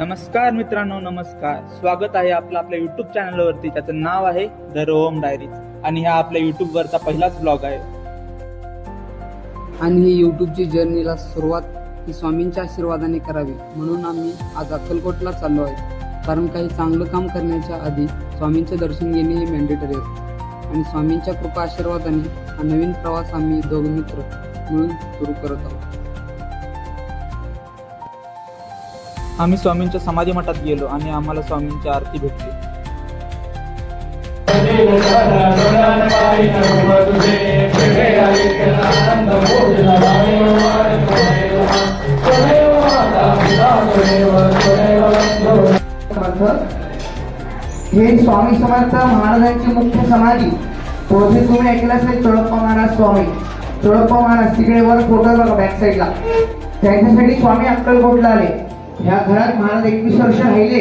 नमस्कार मित्रांनो, नमस्कार. स्वागत आहे आपल्या युट्यूब चॅनलवरती. त्याचं नाव आहे द रोहम डायरीज आणि हा आपल्या युट्यूबवरचा पहिलाच ब्लॉग आहे. आणि ही यूट्यूबची जर्नीला सुरुवात ही स्वामींच्या आशीर्वादाने करावी म्हणून आम्ही आज अक्कलकोटला चाललो आहे. कारण काही चांगलं काम करण्याच्या आधी स्वामींचे दर्शन घेणे हे मॅन्डेटरी असते आणि स्वामींच्या कृपा आशीर्वादाने हा नवीन प्रवास आम्ही दोघे मित्र म्हणून सुरू करत आहोत. आम्ही स्वामींच्या समाधी मठात गेलो आणि आम्हाला स्वामींची आरती भेटली. हे स्वामी समर्थ महाराजांची मुख्य समाधी पोहोचली. तुम्ही ऐकलं असेल चोळप्पा महाराज स्वामी. चोळप्पा महाराज तिकडे वर फोटो बघा बॅक साईडला. त्यांच्यासाठी स्वामी अक्कलकोटला आले. ह्या घरात महाराज 21 वर्ष राहिले.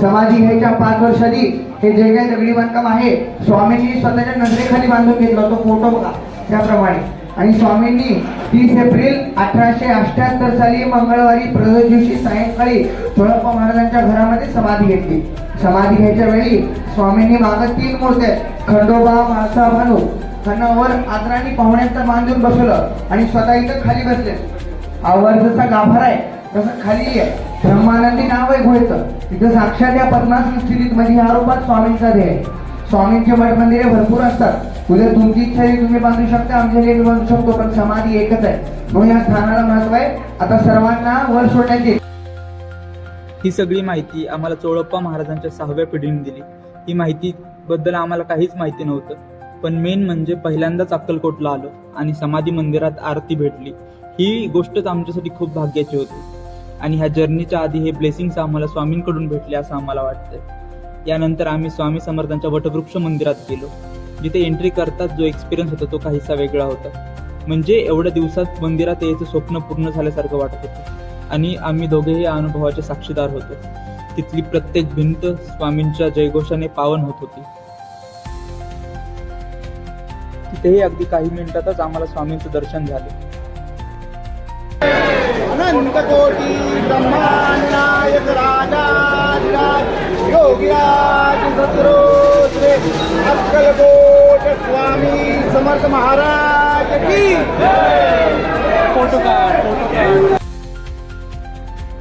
समाधी घ्यायच्या 5 वर्ष आधी हे जे काही दगडी बांधकाम आहे स्वामींनी स्वतःच्या नजरेखाली बांधून घेतलं. तो फोटो बघा त्याप्रमाणे. आणि स्वामींनी 30 एप्रिल 1878 साली मंगळवारी प्रदोष दिवशी सायंकाळी चोळप्पा महाराजांच्या घरामध्ये समाधी घेतली. समाधी घ्यायच्या वेळी स्वामींनी मागं 3 मूर्त्या खंडोबा, माळसा, भानू खणावर आदराने पाहुण्यांचा बांधून बसवलं आणि स्वतः इथं खाली बसले. आवर जसा गाभारा आहे तसं खाली आहे. ब्रह्मानंदी नाव आहे गुहेचं. तिथं साक्षात या पद्मासन स्थितीत म्हणजे ह्या रूपात स्वामींचा देह आहे. स्वामींचे मठ मंदिरे भरपूर असतात. उद्या तुमची इच्छा आहे तुम्ही बांधू शकता, आमच्या बांधू शकतो, पण समाधी एकच आहे म्हणून या स्थानाला महत्व आहे. आता सर्वांना वर सोडण्याची. ही सगळी माहिती आम्हाला चोळप्पा महाराजांच्या 6व्या पिढीने दिली. ही माहिती बद्दल आम्हाला काहीच माहिती नव्हतं. पण मेन म्हणजे पहिल्यांदाच अक्कलकोटला आलो आणि समाधी मंदिरात आरती भेटली. ही गोष्टच आमच्यासाठी खूप भाग्याची होती. आणि ह्या जर्नीच्या आधी हे ब्लेसिंग्स आम्हाला स्वामींकडून भेटले असं आम्हाला वाटतंय. यानंतर आम्ही स्वामी समर्थांच्या वटवृक्ष मंदिरात गेलो. जिथे एंट्री करताच जो एक्सपिरियन्स होता तो काहीसा वेगळा होता. म्हणजे एवढ्या दिवसात मंदिरात यायचं स्वप्न पूर्ण झाल्यासारखं वाटत होतं आणि आम्ही दोघेही या अनुभवाचे साक्षीदार होतो. तिथली प्रत्येक भिंत स्वामींच्या जयघोषाने पावन होत होती. तिथेही अगदी काही मिनिटातच आम्हाला स्वामींचं दर्शन झाले. अनंत कोटी ब्रह्मांड नायक राजाधिराज योगीराज सद्गुरु श्री अक्कलकोट स्वामी समर्थ महाराज की फोटो.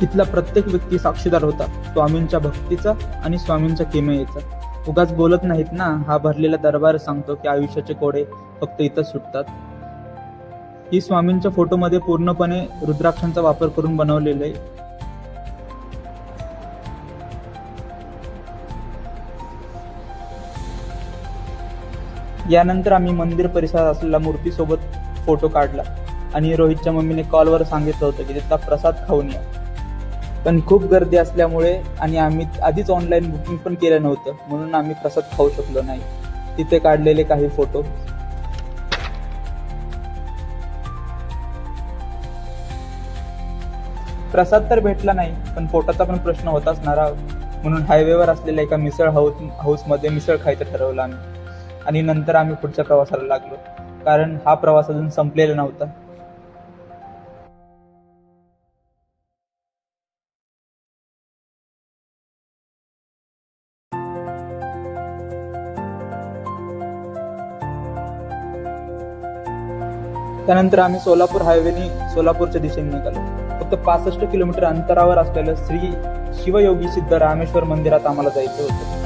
तिथला प्रत्येक व्यक्ती साक्षीदार होता स्वामींच्या भक्तीचा आणि स्वामींच्या किमयेचा. उगाच बोलत नाहीत ना. हा भरलेला दरबार सांगतो की आयुष्याचे कोडे फक्त इथंच सुटतात. ही स्वामींच्या फोटोमध्ये पूर्णपणे रुद्राक्षांचा वापर करून बनवलेलं आहे. यानंतर आम्ही मंदिर परिसरात असलेल्या मूर्तीसोबत फोटो काढला आणि रोहितच्या मम्मीने कॉलवर सांगितलं होतं की तिथला प्रसाद खाऊन या. पण खूप गर्दी असल्यामुळे आणि आम्ही आधीच ऑनलाईन बुकिंग पण केलं नव्हतं म्हणून आम्ही प्रसाद खाऊ शकलो नाही. तिथे काढलेले काही फोटो. प्रसाद तर भेटला नाही पण पोटाचा पण प्रश्न होताच ना राव. म्हणून हायवेवर असलेल्या एका मिसळ हाऊसमध्ये मिसळ खायचं ठरवलं आम्ही. आणि नंतर आम्ही पुढच्या प्रवासाला लागलो कारण हा प्रवास अजून संपलेला नव्हता. त्यानंतर आम्ही सोलापूर हायवेने सोलापूरच्या दिशेने निघालो. फक्त 65 किलोमीटर अंतरावर असलेलं श्री शिवयोगी सिद्ध रामेश्वर मंदिरात आम्हाला जायचं होतं.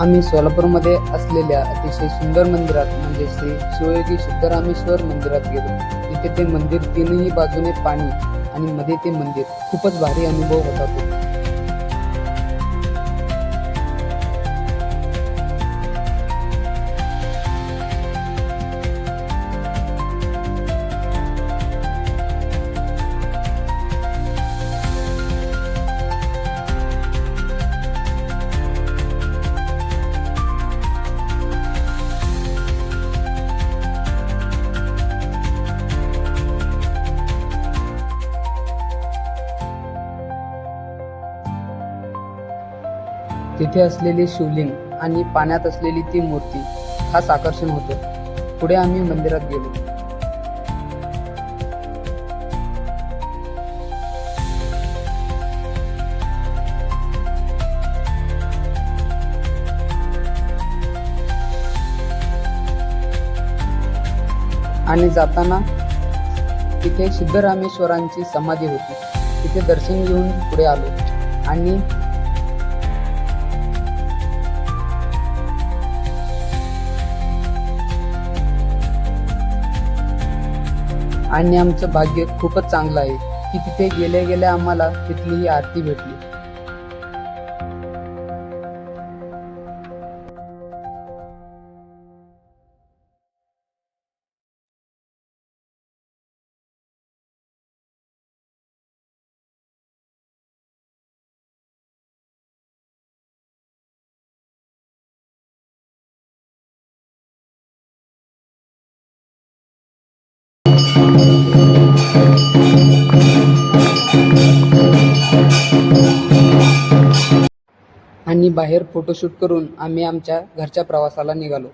आम्ही सोलापूरमध्ये असलेल्या अतिशय सुंदर मंदिरात म्हणजे श्री शिवयोगी सिद्धरामेश्वर मंदिरात गेलो. तिथे ते मंदिर 3ही बाजूने पाणी आणि मध्ये ते मंदिर. खूपच भारी अनुभव होता तो. तिथे असलेले शिवलिंग आणि पाण्यात असलेली ती मूर्ती खास आकर्षण होतं. पुढे आम्ही मंदिरात गेलो. आणि जाताना तिथे सिद्धरामेश्वरांची समाधी होती. तिथे दर्शन घेऊन पुढे आलो आणि आमचं भाग्य खूपच चांगलं आहे की तिथे गेल्या गेल्या आम्हाला तिथली ही आरती भेटली. आणि बाहेर फोटोशूट करून आम्ही आमच्या घरच्या प्रवासाला निघालो.